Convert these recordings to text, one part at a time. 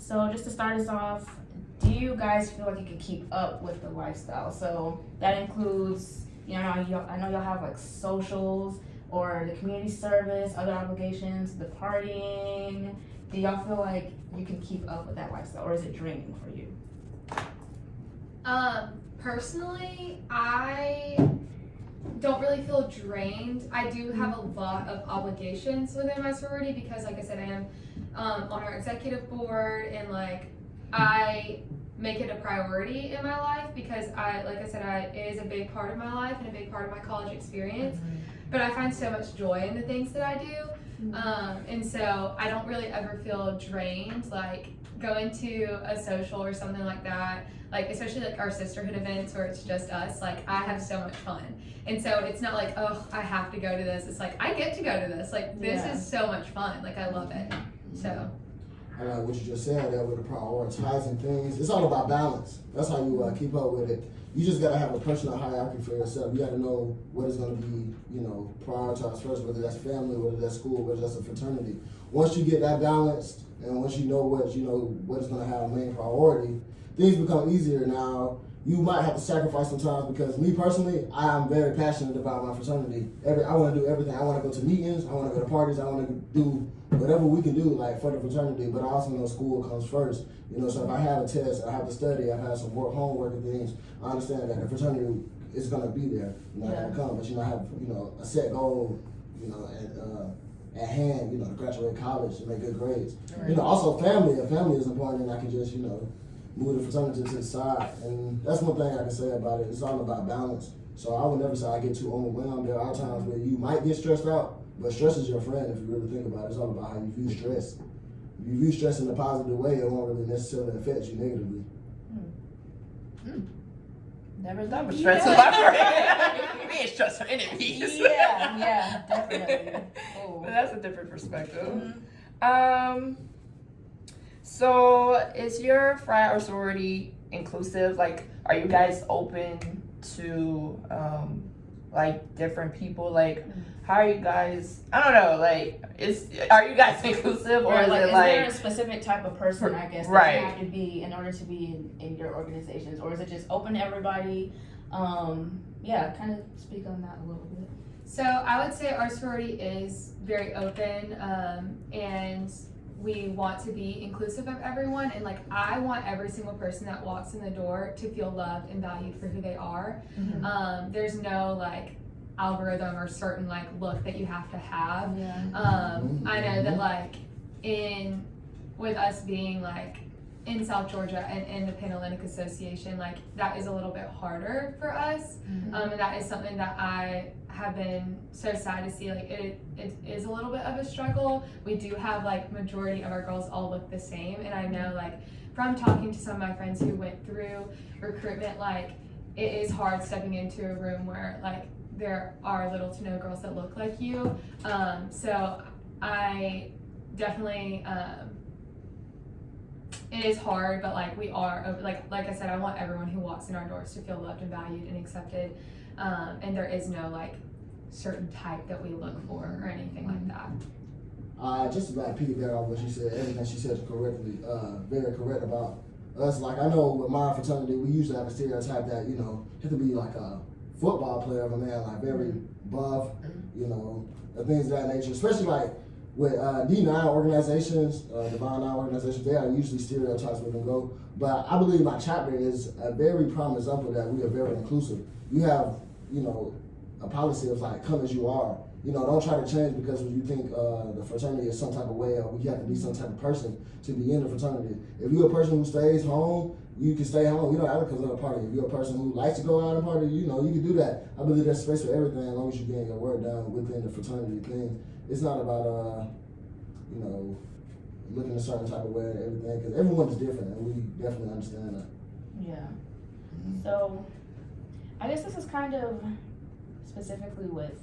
So just to start us off, do you guys feel like you can keep up with the lifestyle? So that includes, I know y'all have like socials or the community service, other obligations, the partying. Do y'all feel like you can keep up with that lifestyle, or is it draining for you? Personally, I don't really feel drained. I do have a lot of obligations within my sorority because, like I said, I am on our executive board, and like I make it a priority in my life because it is a big part of my life and a big part of my college experience. But I find so much joy in the things that I do, and so I don't really ever feel drained. Like going to a social or something like that, like especially like our sisterhood events where it's just us, like I have so much fun. And so it's not like, oh, I have to go to this. It's like, I get to go to this. Like, this is so much fun. Like, I love it. So. I like what you just said there with the prioritizing things. It's all about balance. That's how you keep up with it. You just got to have a personal hierarchy for yourself. You got to know what is going to be, prioritized first, whether that's family, whether that's school, whether that's a fraternity. Once you get that balanced, and once you know what is going to have a main priority, things become easier now. You might have to sacrifice sometimes because me personally, I am very passionate about my fraternity. I want to do everything. I want to go to meetings. I want to go to parties. I want to do whatever we can do like for the fraternity. But I also know school comes first. So if I have a test, I have to study. I have some homework and things. I understand that the fraternity is going to be there. Not going to come, but I have a set goal. At hand. To graduate college and make good grades. Right. Also family. If family is important, then I can just move the fraternity to the side. And that's one thing I can say about it. It's all about balance. So I would never say I get too overwhelmed. There are times where you might get stressed out, but stress is your friend if you really think about it. It's all about how you view stress. If you view stress in a positive way, it won't really necessarily affect you negatively. Never thought of stress in my brain. We ain't stress for enemies. Yeah, definitely. But that's a different perspective. So is your frat or sorority inclusive? Like, are you guys open to like different people? Like, how are you guys? I don't know. Like, are you guys inclusive, or is it is there a specific type of person, I guess, that you have to be in order to be in your organizations, or is it just open to everybody? Kind of speak on that a little bit. So I would say our sorority is very open, and we want to be inclusive of everyone, and like I want every single person that walks in the door to feel loved and valued for who they are. There's no like algorithm or certain like look that you have to have. I know that like with us being like in South Georgia and in the Panhellenic Association, like that is a little bit harder for us, and that is something that I have been so sad to see. Like it is a little bit of a struggle. We do have like majority of our girls all look the same, and I know like from talking to some of my friends who went through recruitment, like it is hard stepping into a room where like there are little to no girls that look like you. So I definitely it is hard, but like we are like I said, I want everyone who walks in our doors to feel loved and valued and accepted, and there is no like certain type that we look for or anything like that. Just to piggyback off what she said, everything she said is correctly, very correct about us. Like I know with my fraternity, we usually have a stereotype that you have to be like a football player of a man, like very buff, and things of that nature. Especially like with D9 organizations, Divine 9 organizations, they are usually stereotypes with them go. But I believe my chapter is a very prime example that we are very inclusive. You have, a policy of like, come as you are. Don't try to change because you think the fraternity is some type of way, or you have to be some type of person to be in the fraternity. If you're a person who stays home, you can stay home. You don't have to come to a party. If you're a person who likes to go out and party, you can do that. I believe there's space for everything as long as you're getting your work done within the fraternity thing. It's not about, looking a certain type of way and everything, because everyone is different, and we definitely understand that. Yeah. So, I guess this is kind of specifically with,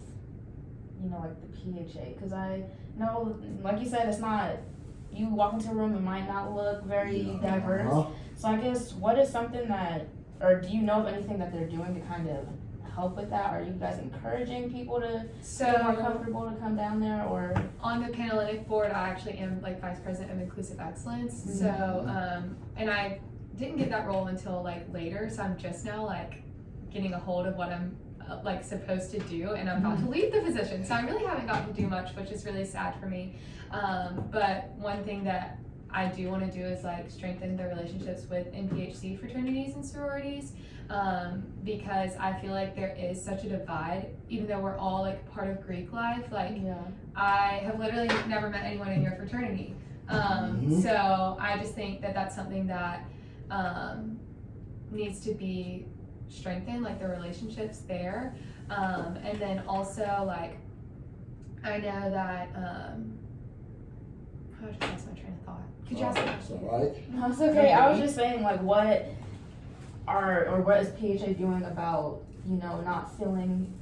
like the PHA, because I know, like you said, it's not, you walk into a room, it might not look very diverse. So I guess, what is something that, or do you know of anything that they're doing to kind of help with that? Are you guys encouraging people to feel more So comfortable to come down there, or? on the Panhellenic board, I actually am like vice president of inclusive excellence. Mm-hmm. So, and I didn't get that role until like later. So I'm just now like getting a hold of what I'm like supposed to do, and I'm about to leave the position. So I really haven't gotten to do much, which is really sad for me. But one thing that I do want to do is like strengthen the relationships with NPHC fraternities and sororities, because I feel like there is such a divide, even though we're all like part of Greek life. Like Yeah. I have literally never met anyone in your fraternity. So I just think that that's something that needs to be strengthened, like the relationships there. And then also like, I know that, I just lost my train of thought. Could you ask me? That's all right. No, it's okay. I was just saying, like, what is PHA doing about, not feeling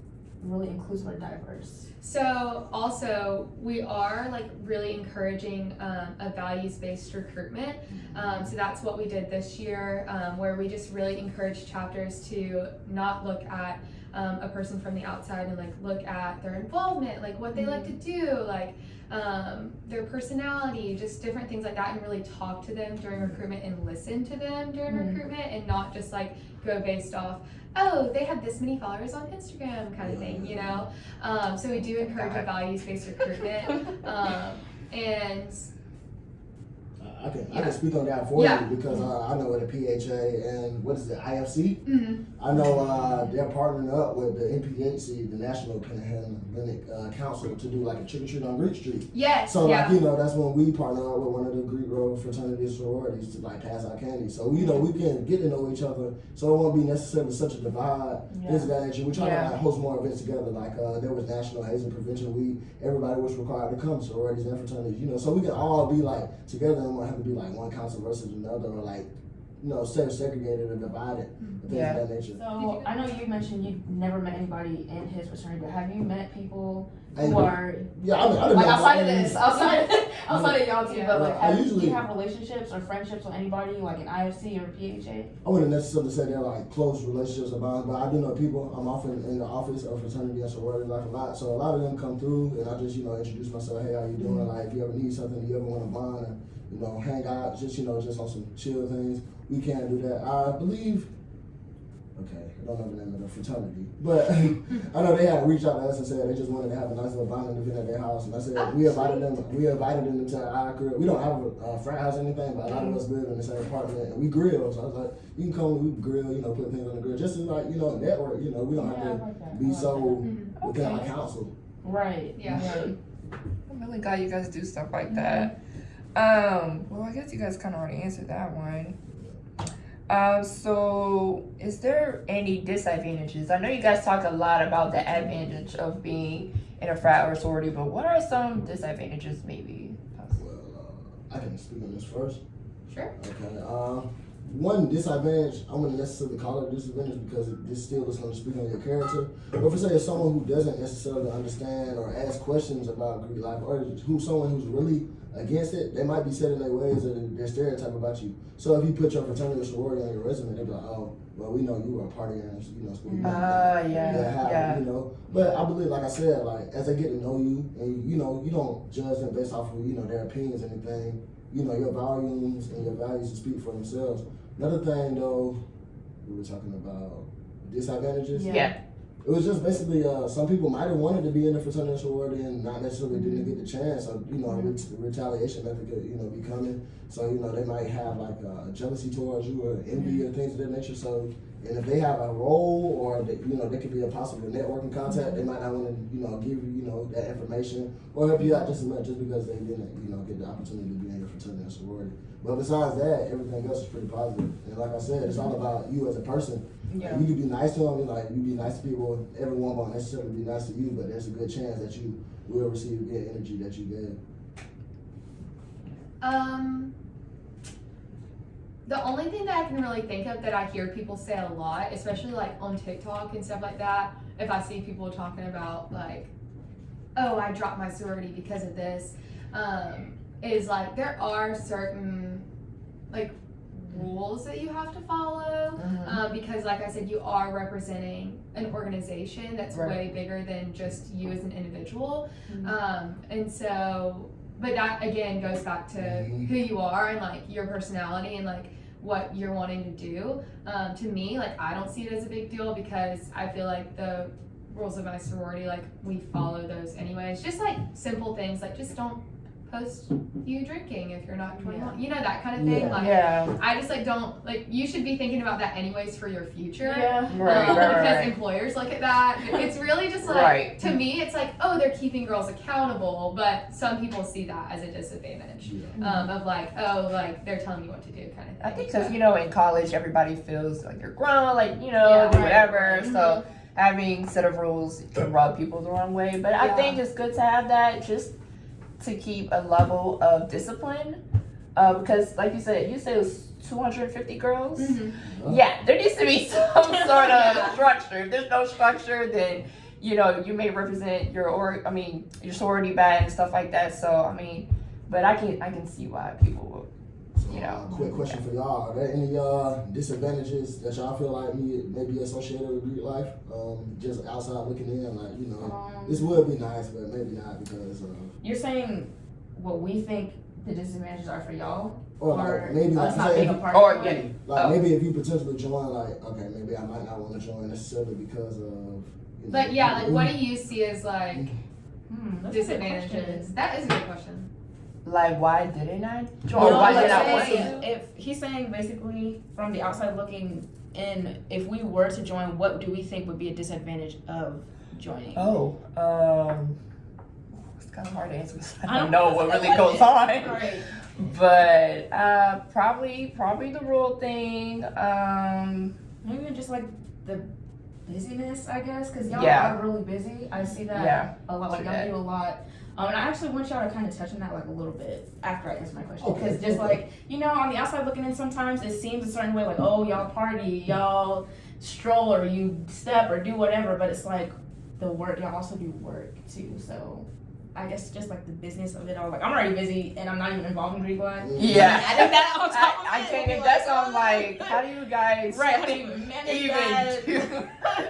really inclusive or diverse? So also we are like really encouraging a values-based recruitment. So that's what we did this year, where we just really encouraged chapters to not look at a person from the outside and like look at their involvement, like what they like to do, like their personality, just different things like that, and really talk to them during recruitment and listen to them during recruitment, and not just like go based off, oh, they have this many followers on Instagram kind of thing, So we do encourage a values-based recruitment, and I can speak on that for you because I know with the PHA and what is it, IFC? I know they're partnering up with the NPHC, the National Panhellenic Council, to do like a trick or treat on Greek Street. yes, So like that's when we partner up with one of the Greek road fraternities sororities to like pass out candy. So we can get to know each other, so it won't be necessarily such a divide. Things of that nature. We try to like host more events together. Like there was National Hazing Prevention Week. Everybody was required to come, sororities and fraternities. So we can all be like together and won't have to be like one council versus another, or like segregated or divided. Things of that nature. So I know you mentioned you've never met anybody in his fraternity, but have you met people who are like outside of this, outside of y'all too? But like, do you have relationships or friendships with anybody like in IFC or PHA? I wouldn't necessarily say they're like close relationships or bonds, but I do know people. I'm often in the office of fraternity and sorority life a lot, so a lot of them come through, and I just introduce myself. Hey, how you doing? Like, if you ever need something, you ever want to bond, or, hang out, just just on some chill things, we can do that. I believe. Okay, I don't know the name of the fraternity, but I know they had reached out to us and said they just wanted to have a nice little bonding event at their house, and I said we invited them to our crib. We don't have a frat house or anything, but a lot of us live in the same apartment, and we grill. So I was like, you can come, we grill, put things on the grill, just to like network. We don't have to be so within our council. Right. Yeah. Right. I'm really glad you guys do stuff like that. Well, I guess you guys kind of already answered that one. So is there any disadvantages? I know you guys talk a lot about the advantage of being in a frat or sorority, but what are some disadvantages maybe? Well, I can speak on this first. Sure. Okay. One disadvantage, I wouldn't necessarily call it a disadvantage because this still is going to speak on your character. But for say someone who doesn't necessarily understand or ask questions about Greek life, or someone who's really against it, they might be set in their ways or their stereotype about you. So if you put your fraternity or sorority on your resume, they'll be like, oh, well, we know you were a partying, school. But I believe, like I said, like as they get to know you, and you don't judge them based off of their opinions or anything. Your volumes and your values to speak for themselves. Another thing, though, we were talking about disadvantages. Yeah. It was just basically some people might have wanted to be in the fraternity or sorority and not necessarily didn't get the chance. So retaliation method could be coming. So they might have like jealousy towards you or envy or things of that nature. So and if they have a role or they could be a possible networking contact, they might not want to give you that information or help you out just as much just because they didn't get the opportunity to be in your fraternity or sorority. But besides that, everything else is pretty positive. And like I said, it's all about you as a person. Yeah. You can be nice to them, you be nice to people. Everyone won't necessarily be nice to you, but there's a good chance that you will receive good energy that you gave. The only thing that I can really think of that I hear people say a lot, especially like on TikTok and stuff like that, if I see people talking about like, oh, I dropped my sorority because of this, is like there are certain like rules that you have to follow, because like I said, you are representing an organization that's Right. way bigger than just you as an individual. And so, but that again goes back to who you are and like your personality and like what you're wanting to do. To me, like I don't see it as a big deal because I feel like the rules of my sorority, like we follow those anyways. Just like simple things, like just don't post you drinking if you're not 21, you know, that kind of thing. Yeah. Like Yeah. I just like don't like, you should be thinking about that anyways for your future. Yeah. Because employers look at that. It's really just like, Right. to me, it's like, oh, they're keeping girls accountable, but some people see that as a disadvantage. Of like, oh, like they're telling you what to do kind of thing. I think because, you know, in college, everybody feels like you're grown, like, you know, Yeah, do right. whatever. So having set of rules can rub people the wrong way. But I think it's good to have that just to keep a level of discipline. Because, like you said it was 250 girls. Yeah, there needs to be some sort of structure. If there's no structure, then, you know, you may represent your sorority bad and stuff like that. So, I mean, but I can see why people will. You know. Quick question for y'all: are there any disadvantages that y'all feel like may be associated with Greek life? Just outside looking in, like, you know, this would be nice, but maybe not because. You're saying what we think the disadvantages are for y'all, or like maybe us like, not say being if- a part Or of it? like maybe if you potentially join, like, okay, maybe I might not want to join necessarily because of. You know, But yeah, like what do you see as like That's a good disadvantages? question. That is a good question. Like, why didn't I join? No, Or why like did I say want to? if he's saying basically from the outside looking in, if we were to join, what do we think would be a disadvantage of joining? Oh, it's kind of hard to answer because I I don't don't know what know. really goes on. Right. But probably the rule thing. Maybe even just like the busyness, I guess, because y'all Yeah. are really busy. I see that Yeah, a lot. Like true y'all that. do a lot. And I actually want y'all to kind of touch on that like a little bit after I answer my question. Okay, Because just okay. like, you know, on the outside looking in, sometimes it seems a certain way, like, oh, y'all party, y'all stroll, or you step or do whatever. But it's like the work, y'all also do work too. So I guess just like the business of it all. Like, I'm already busy and I'm not even involved in Greek life. Yeah. I think that on top of I it, can't it'd even. be That's like, why I'm like, how do you guys Right, how do you even manage that? do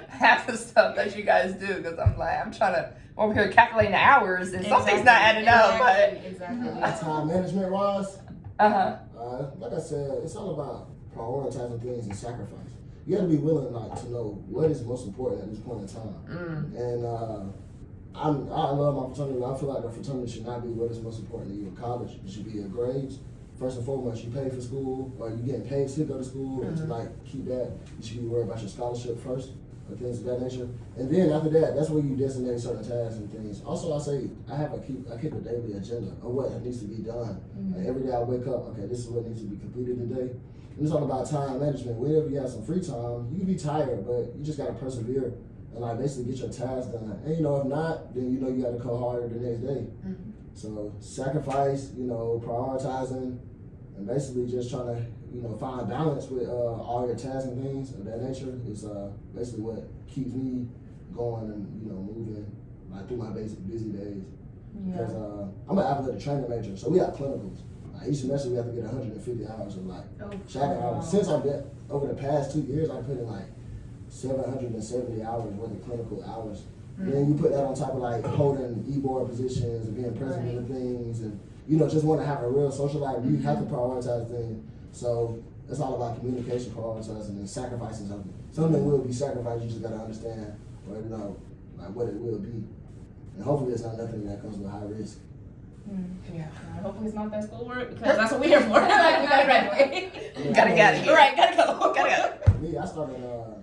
half the stuff that you guys do? Because I'm trying to over here calculating the hours and something's not adding up. Exactly. Time management wise, But like I said, it's all about prioritizing things and sacrifice. You got to be willing, like, to know what is most important at this point in time. And I love my fraternity. I feel like the fraternity should not be what is most important to you in college. It should be your grades. First and foremost, you pay for school, or you getting paid to go to school, and to like keep that. You should be worried about your scholarship first, or things of that nature. And then after that, that's where you designate certain tasks and things. Also, I say I keep a daily agenda of what needs to be done. Like, every day I wake up, okay, this is what needs to be completed today. And it's all about time management. Whenever you have some free time, you can be tired, but you just gotta persevere and like basically get your tasks done. And you know, if not, then you know you gotta go harder the next day. So sacrifice, you know, prioritizing, and basically just trying to, you know, find balance with all your tasks and things of that nature is basically what keeps me going and, you know, moving like through my basic busy days. Because I'm an athletic training major, so we have clinicals. Like, each semester we have to get 150 hours of like shadowing hours. Since I've been over the past 2 years, I put in like 770 hours worth of clinical hours. And then you put that on top of like holding e-board positions and being president of things, and you know, just want to have a real social life. You have to prioritize things. So it's all about communication, prioritizing, and sacrificing something. Something will be sacrificed. You just gotta understand, or you know, like what it will be. And hopefully it's not nothing that comes with high risk. yeah, Hopefully it's not that schoolwork, because that's what we're here for. Like, we gotta graduate. gotta get it. Right, gotta go. Me, I started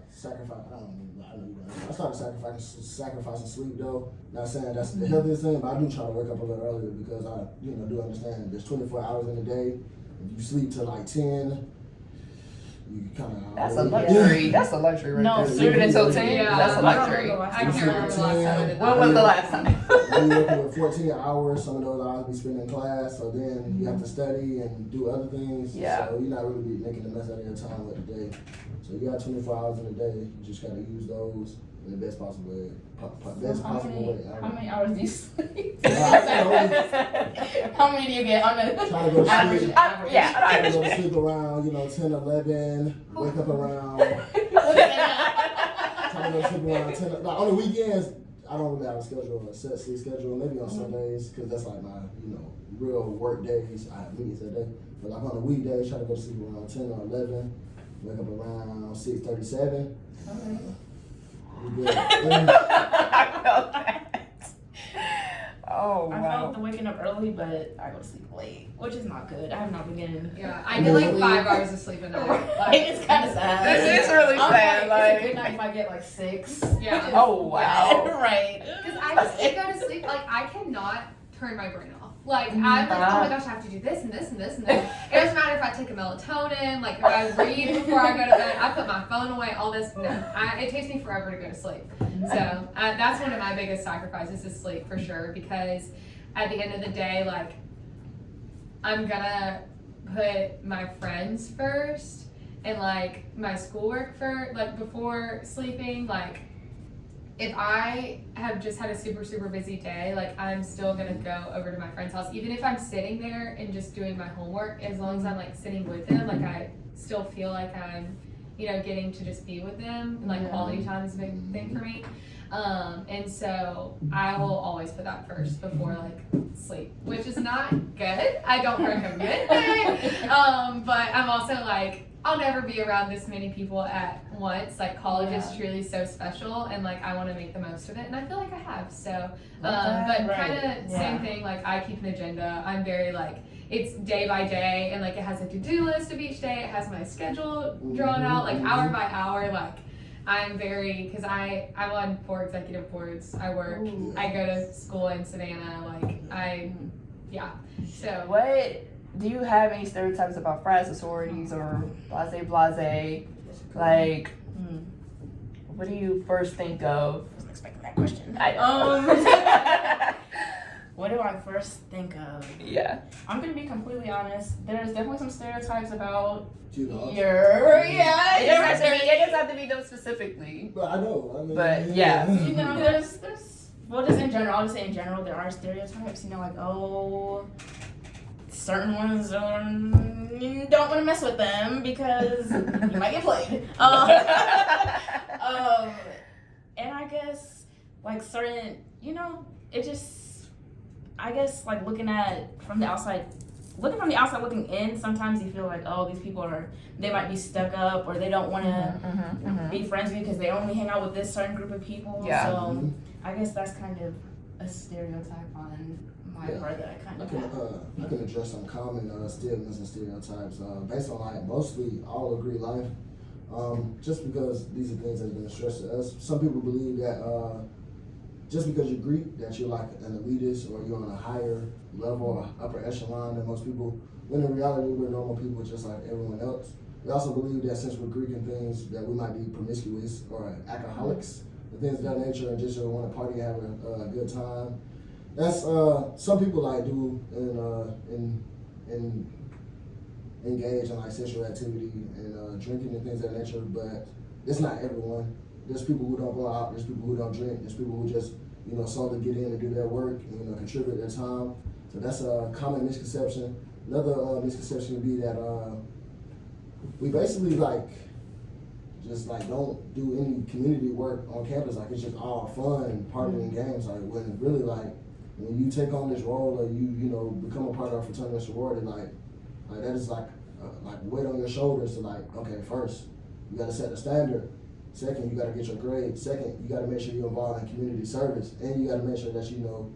sacrificing. I started sacrificing sleep though. Not saying that's the healthiest thing, but I do try to wake up a little earlier because I, you know, do understand there's 24 hours in a day. If you sleep till like 10, you kind of. That's a luxury. That's a luxury right No, there. Sleeping until 10. Yeah. That's a I don't luxury. know the last I time. can't remember the last time I did When that. was the last time? When you're working with 14 hours, some of those hours be spent in class, so then you have to study and do other things. Yeah. So you're not really making the mess out of your time with the day. So you got 24 hours in a day. You just got to use those in the best possible way. How many hours do you sleep? Try How many do you get on the to go to average? sleep. Average. Try to go to sleep around, 10, 11. Wake up around. Try to go to sleep around 10. Like, on the weekends, I don't really have a schedule, a set sleep schedule. Maybe on Sundays, because that's like my, real work days. I have meetings that day. But like on the weekdays, try to go to sleep around 10 or 11. Wake up around 6:37. We good. I felt that. Oh, I wow. felt the waking up early, but I go to sleep late, which is not good. I have not been getting. Yeah, I get like 5 hours of sleep a night. Like, It's kind of sad. It's really sad. It's a good night if I get like 6. Yeah. which is Oh, wow. bad, right. Because I just can't go to sleep. Like, I cannot turn my brain off. Like, I'm like, oh my gosh, I have to do this and this and this and this. It doesn't matter if I take a melatonin, like if I read before I go to bed, I put my phone away, all this. No, it takes me forever to go to sleep. So that's one of my biggest sacrifices is sleep for sure. Because at the end of the day, like, I'm gonna put my friends first and like my schoolwork first, like before sleeping. Like, if I have just had a super, super busy day, like I'm still gonna go over to my friend's house, even if I'm sitting there and just doing my homework, as long as I'm like sitting with them, like I still feel like I'm, getting to just be with them. And, like quality time is a big thing for me. And so I will always put that first before like sleep, which is not good. I don't recommend it. But I'm also like, I'll never be around this many people at once. Like college is truly so special, and like I want to make the most of it, and I feel like I have. So, but kind of same thing. Like I keep an agenda. I'm very like it's day by day, and like it has a to-do list of each day. It has my schedule drawn out, like hour by hour. Like I'm very because I'm on 4 executive boards. I work. I go to school in Savannah. Like So What do you have any stereotypes about frats or sororities or blase? Like, what do you first think of? I wasn't expecting that question. I What do I first think of? Yeah. I'm gonna be completely honest. There's definitely some stereotypes about Judos. your It doesn't have to be them specifically. But I know. I mean, But, yeah. there's well, just in general, I'll just say in general, there are stereotypes. Like, oh, certain ones you don't want to mess with them because you might get played. And I guess like certain, it just, I guess like looking from the outside looking in, sometimes you feel like, oh, these people they might be stuck up or they don't want to be friends with you because they only hang out with this certain group of people. Yeah. So I guess that's kind of a stereotype on my part that I kind of have. I can address some common stigmas and stereotypes based on like mostly all agree life. Just because these are things that have been stressed to us. Some people believe that just because you're Greek, that you're like an elitist or you're on a higher level or upper echelon than most people, when in reality we're normal people just like everyone else. We also believe that since we're Greek and things, that we might be promiscuous or alcoholics and things of that nature and just want to party and have a good time. That's some people like do and engage in like sexual activity and drinking and things of that nature, but it's not everyone. There's people who don't go out, there's people who don't drink, there's people who just, solely get in and do their work and contribute their time. So that's a common misconception. Another misconception would be that we basically just don't do any community work on campus. Like it's just all fun and partying and games. Like when really when you take on this role or you become a part of a fraternity or sorority, like that is like weight on your shoulders to okay, first you got to set the standard. Second, you got to get your grade. Second, you got to make sure you're involved in community service, and you got to make sure that you're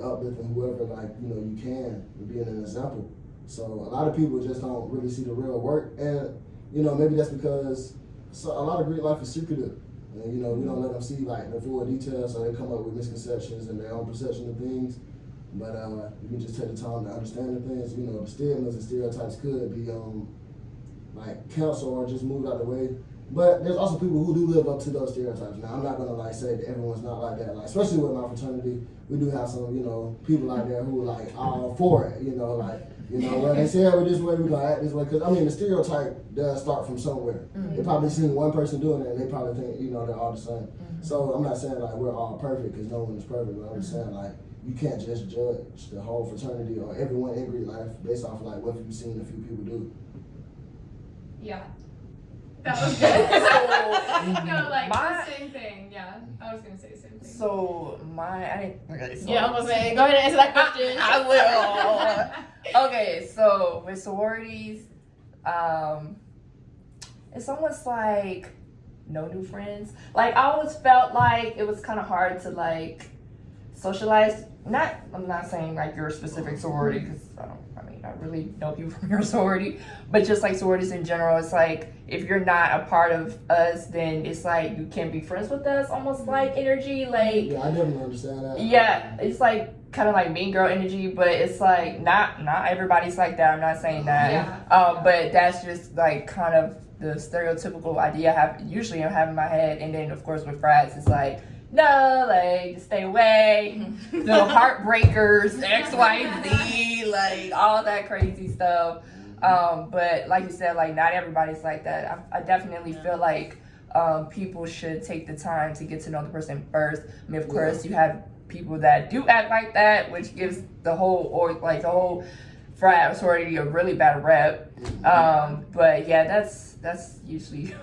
uplifting whoever you can and being an example. So a lot of people just don't really see the real work, and maybe that's because a lot of Greek life is secretive, and we don't let them see the full details, so they come up with misconceptions and their own perception of things. But you can just take the time to understand the things. The stigmas and stereotypes could be canceled or just moved out of the way. But there's also people who do live up to those stereotypes. Now, I'm not gonna say that everyone's not like that. Especially with my fraternity, we do have some, people out there who are all for it. You know, when they say, oh, this way, we gonna act this way. Because, I mean, the stereotype does start from somewhere. They probably seen one person doing it, and they probably think, you know, they're all the same. So I'm not saying, like, we're all perfect, because no one is perfect. But I'm just saying, like, you can't just judge the whole fraternity or everyone in Greek life based off, like, what you've seen a few people do. Yeah. That was good. No, like, the same thing. Yeah, I was going to say the same thing. So, okay, so Yeah, I'm gonna say, go ahead and answer that question. I will. Okay, so with sororities, it's almost like no new friends. Like, I always felt like it was kind of hard to, like, socialize. I'm not saying, like, your specific sorority, because I really know people from your sorority, but just like sororities in general, it's like if you're not a part of us, then it's like you can't be friends with us, almost like energy. Like, Yeah, I definitely understand that. yeah, it's like kind of like mean girl energy, but it's like not everybody's like that. I'm not saying that, Yeah. but that's just like kind of the stereotypical idea I usually have in my head. And then of course with frats, it's like, no, like, just stay away. The heartbreakers, X, Y, Z, like, all that crazy stuff. But like you said, like, not everybody's like that. I definitely feel like people should take the time to get to know the person first. I mean, of course, you have people that do act like that, which gives the whole frat sorority a really bad rep. But yeah, that's usually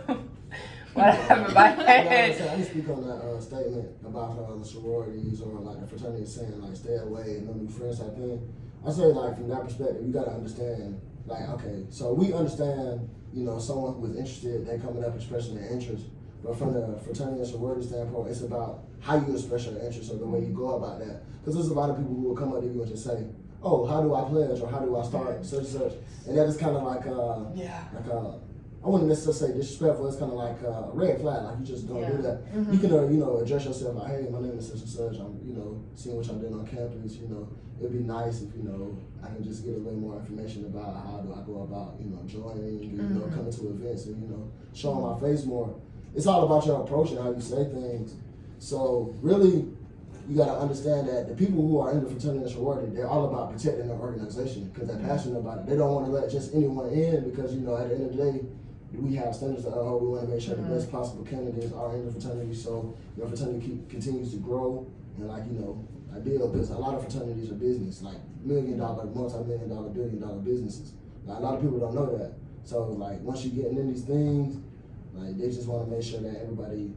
what I have in my head. I can speak on that statement about the sororities or like the fraternity saying like stay away and no new friends type thing. I say like from that perspective, you gotta understand like, okay, so we understand, you know, someone who is interested, they coming up expressing their interest. But from the fraternity and sorority standpoint, it's about how you express your interest or the way you go about that. Because there's a lot of people who will come up to you and just say, oh, how do I pledge or how do I start such and such? And that is kind of like I wouldn't necessarily say disrespectful. It's kind of like a red flag. Like you just don't do that. You can, address yourself like, hey, my name is such and such. I'm, seeing what y'all doing on campus. It'd be nice if I can just get a little more information about how do I go about, joining, coming to events and showing my face more. It's all about your approach and how you say things. So really, you got to understand that the people who are in the fraternity and sorority, they're all about protecting their organization because they're passionate about it. They don't want to let just anyone in because at the end of the day, we have standards that we want to make sure the best possible candidates are in the fraternity, so your fraternity continues to grow and I build business. A lot of fraternities are business, like $1 million, multi-million-dollar, billion-dollar businesses. Like, a lot of people don't know that. So like once you're getting in these things, like they just want to make sure that everybody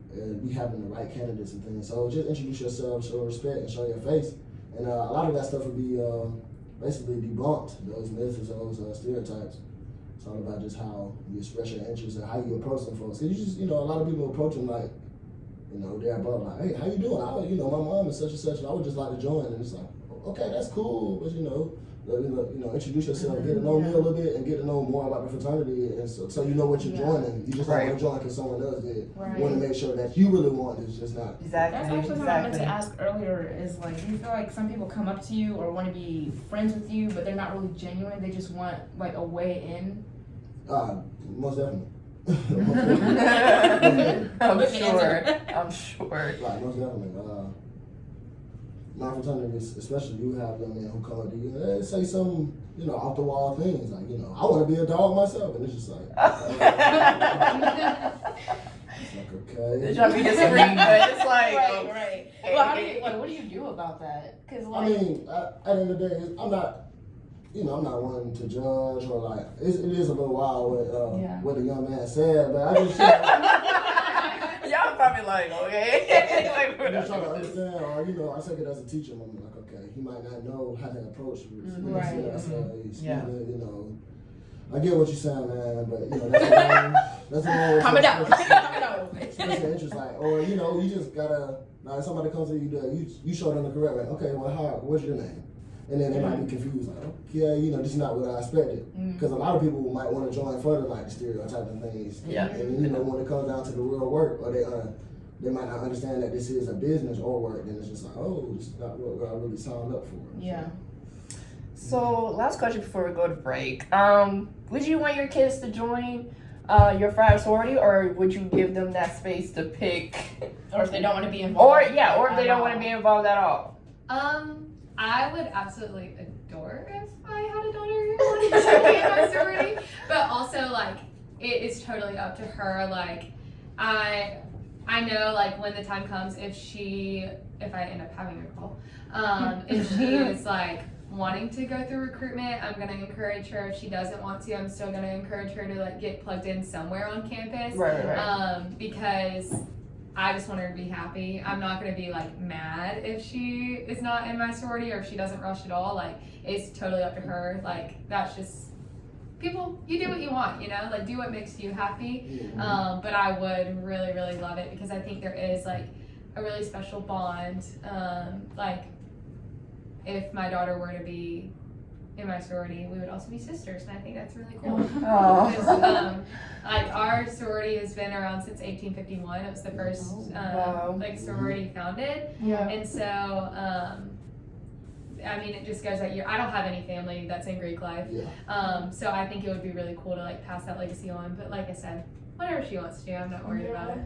be having the right candidates and things. So just introduce yourself, show respect, and show your face. And a lot of that stuff will be basically debunked. Those myths, those stereotypes. It's all about just how you express your interests and how you approach them folks. Cause you just, a lot of people approach them like, they're above like, hey, how you doing? My mom is such and such, and I would just like to join. And it's like, okay, that's cool, but introduce yourself, get to know me a little bit, and get to know more about the fraternity, and so you know what you're joining. You just don't want to join because someone else did. You want to make sure that you really want it. It's just not. Exactly. That's actually what I meant to ask earlier. Is like, do you feel like some people come up to you or want to be friends with you, but they're not really genuine? They just want like a way in. Most definitely. I'm sure. Like, most definitely. My fraternities, especially you have young men who come up to you and say some, off the wall things like, I want to be a dog myself, and it's just like, it's like okay. They're trying to be discreet, but it's like, right. Well, what do you do about that? Because I mean, at the end of the day, I'm not. I'm not one to judge or like, it is a little wild what the young man said, but I just, y'all probably like, okay. I'm just trying to understand, or, I take it as a teacher, I'm like, okay, he might not know how to approach it. I get what you're saying, man, but, that's a long calm it down. Express your interest, like, or, you just gotta, like, somebody comes to you, you show them the correct way, okay, well, what's your name? And then they might be confused, like, okay, this is not what I expected. Because a lot of people might want to join further, like the stereotype and things. Yeah. And when it comes down to the real work, or they might not understand that this is a business or work, then it's just like, oh, this is not what I really signed up for. Yeah. So, last question before we go to break. Would you want your kids to join your frat sorority, or would you give them that space to pick? Or if they don't want to be involved. Or if they don't want to be involved at all. I would absolutely adore if I had a daughter wanted to be in my sorority, but also like it is totally up to her. Like I know like when the time comes, if I end up having a girl, if she is like wanting to go through recruitment, I'm gonna encourage her. If she doesn't want to, I'm still gonna encourage her to like get plugged in somewhere on campus. Right. Because I just want her to be happy. I'm not gonna be like mad if she is not in my sorority or if she doesn't rush at all. Like it's totally up to her. Like that's just people. You do what you want, you know. Like do what makes you happy. But I would really, really love it because I think there is like a really special bond. Like if my daughter were to be in my sorority, we would also be sisters, and I think that's really cool. Because, like our sorority has been around since 1851. It was the first like sorority founded, and so I mean it just goes that year. I don't have any family that's in Greek life, so I think it would be really cool to like pass that legacy on. But like I said, whatever she wants to do, I'm not worried about it.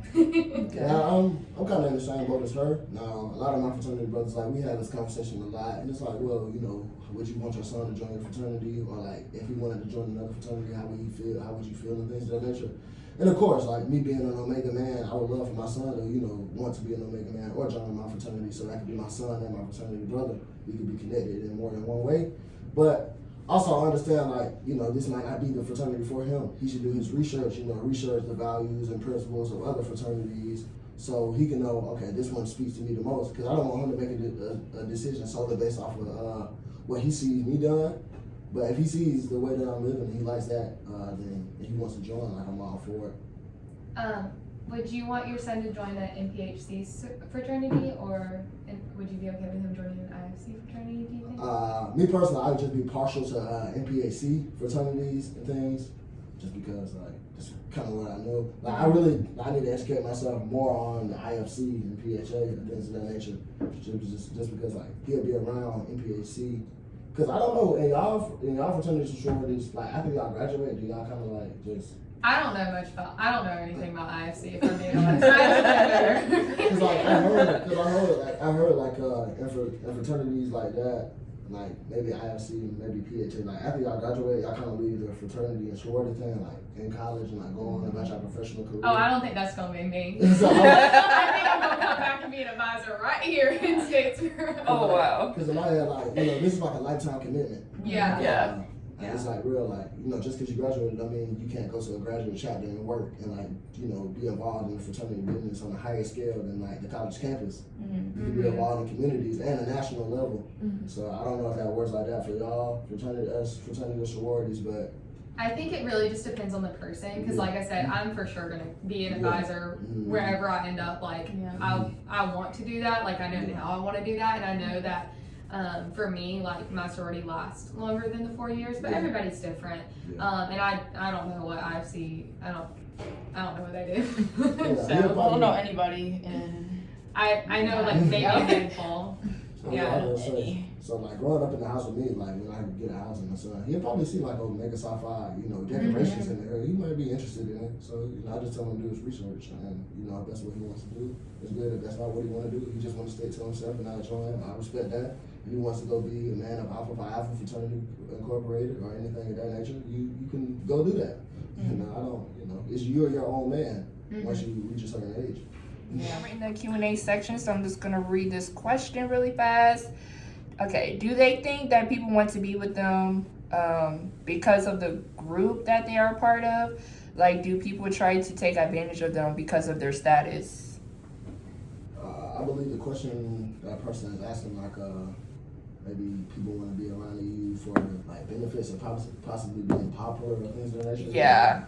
Yeah, I'm kind of in the same boat as her. Now, a lot of my fraternity brothers, like, we had this conversation a lot, and it's like, well, you know, would you want your son to join your fraternity, or like, if he wanted to join another fraternity, how would he feel? How would you feel, and things of that nature. And of course, like me being an Omega man, I would love for my son to, you know, want to be an Omega man or join my fraternity, so that could be my son and my fraternity brother. We could be connected in more than one way, but. Also, I understand, like, you know, this might not be the fraternity for him. He should do his research, you know, research the values and principles of other fraternities so he can know, okay, this one speaks to me the most. Because I don't want him to make a decision solely based off of what he sees me done. But if he sees the way that I'm living and he likes that, then he wants to join, like, I'm all for it. Would you want your son to join an NPHC fraternity, or would you be okay with him joining an IFC fraternity, do you think? Me personally, I would just be partial to NPHC fraternities and things, just because, like, just kind of what I know. Like, I need to educate myself more on the IFC and PHA and things of that nature, just because, like, he'll be around NPHC. Because I don't know, in y'all fraternities and sororities, like, after y'all graduate, do y'all kind of, like, just... I don't know anything about IFC, if I'm being honest. Because like I heard like in fraternities like that, like maybe IFC, maybe PHA, like after y'all graduate, y'all kind of leave the fraternity and sorority thing, like in college and like go on about your professional career. Oh, I don't think that's gonna be me. So, I think I'm gonna come back and be an advisor right here in Statesboro. Oh wow. Because in my head, like, you know, this is like a lifetime commitment. Yeah. And it's like real, like, you know, just because you graduated, I mean, you can't go to a graduate chapter and work and, like, you know, be involved in the fraternity business on a higher scale than, like, the college campus. You can be involved in communities and a national level. So I don't know if that works like that for y'all, fraternity or sororities, but... I think it really just depends on the person, because like I said, I'm for sure going to be an advisor wherever I end up. Like, I want to do that. Like, I know now I want to do that, and I know that for me, like, my sorority lasts longer than the 4 years, but everybody's different. And I don't know what IFC, I don't know what they do. So, I don't know anybody, and I know, like, maybe a handful. So like growing up in the house with me, like when I get a house and my son, he'll probably see like Omega Psi Phi, you know, decorations in there. He might be interested in it. So, you know, I just tell him to do his research, and you know, if that's what he wants to do, it's good. If that's not what he want to do, he just want to stick to himself and not join. I respect that. If he wants to go be a man of Alpha Phi Alpha Fraternity Incorporated or anything of that nature, you can go do that. You know, I don't, you know, it's you're your own man once you reach a certain age. Yeah, I'm in the Q&A section, so I'm just gonna read this question really fast. Okay, do they think that people want to be with them because of the group that they are a part of? Like, do people try to take advantage of them because of their status? I believe the question that person is asking, like, maybe people want to be around you for like benefits or possibly being popular or things of that nature. Yeah.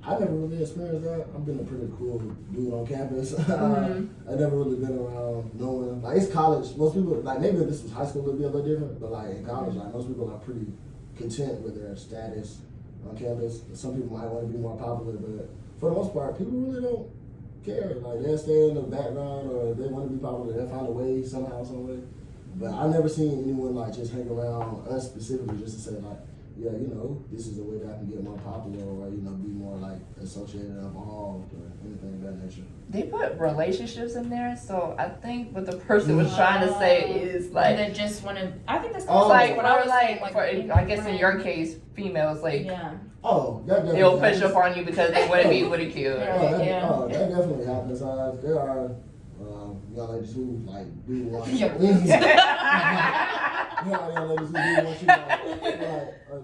I never really experienced that. I've been a pretty cool dude on campus. I've never really been around no one. Like, it's college. Most people, like, maybe if this was high school, it would be a little different. But, like, in college, like, most people are pretty content with their status on campus. Some people might want to be more popular, but for the most part, people really don't care. Like, they'll stay in the background, or if they want to be popular, they'll find a way, somehow, some way. But I've never seen anyone, like, just hang around us specifically just to say, like, yeah, this is a way that I can get more popular or, be more like associated and involved or anything of that nature. They put relationships in there, so I think what the person was trying to say is like, they just want to. I think that's like what I was saying, for I guess in your case, females like yeah. Oh, that definitely they'll push happens. up on you because they want to be ridiculed. That definitely happens. There are young ladies who like do want Yeah. young ladies who do want you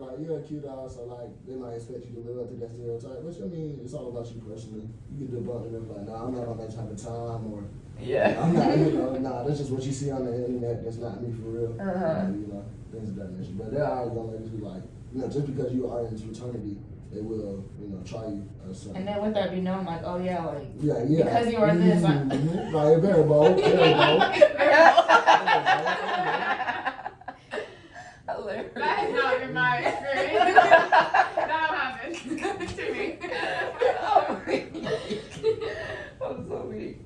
like you're a cute dog, so like they might expect you to live up to that stereotype. Which I mean, it's all about you personally. You can debunk them like, nah, I'm not on that type of time, or Yeah. I'm not, nah, that's just what you see on the internet. That's not me for real. Things of that nature. But there are young ladies who like, just because you are in this fraternity, they will, try you. And then with that be known, like, oh yeah, like, yeah. because you are this. Like, very bold, very bold. Hilarious. That has not been my experience. That happened to me. I'm so weak.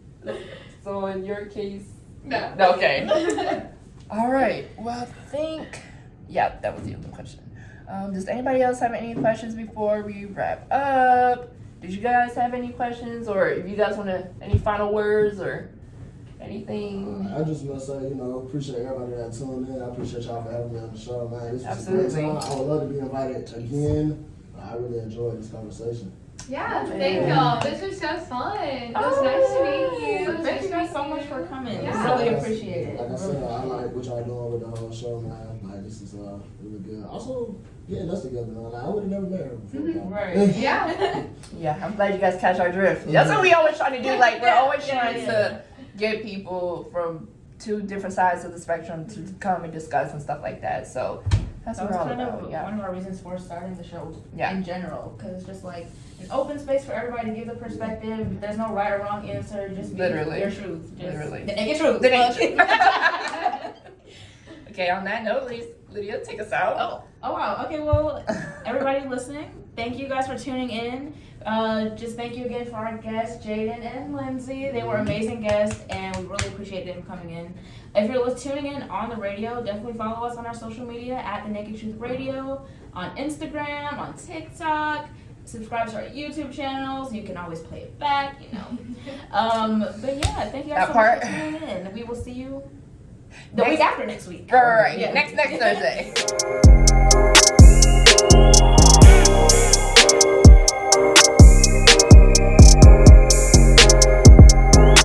So in your case, No. okay. All right. Well, I think that was the other question. Does anybody else have any questions before we wrap up? Did you guys have any questions, or if you guys want to any final words or anything? I just want to say, appreciate everybody that tuned in. I appreciate y'all for having me on the show, man. This was Absolutely. a great time. I would love to be invited again. I really enjoyed this conversation. Yeah, thank y'all. This was so fun. It was nice to meet you. Thank you guys so much for coming. Yeah. Really appreciate it. Like I said, I like what y'all doing with the whole show, man. Like, this is really good. Also, getting us together, man. Like, I would have never met her before. Right. Yeah. Yeah, I'm glad you guys catch our drift. That's what we always try to do. Like, we're always trying to get people from two different sides of the spectrum to come and discuss and stuff like that. So that's That what was we're all kind about. of Yeah. one of our reasons for starting the show Yeah. in general, because it's just like an open space for everybody to give their perspective. There's no right or wrong answer. Just be Literally. your truth. Just Literally. the naked truth. The naked- Okay, on that note, Lydia, take us out. Oh wow. Okay, well, everybody listening, thank you guys for tuning in. Just thank you again for our guests, Jaden and Lindsay. They were amazing guests, and we really appreciate them coming in. If you're tuning in on the radio, definitely follow us on our social media at The Naked Truth Radio, on Instagram, on TikTok. Subscribe to our YouTube channels. You can always play it back, But yeah, thank you guys That so part. much for tuning in. We will see you the Next- week after next week. Right. Yeah. Next Thursday.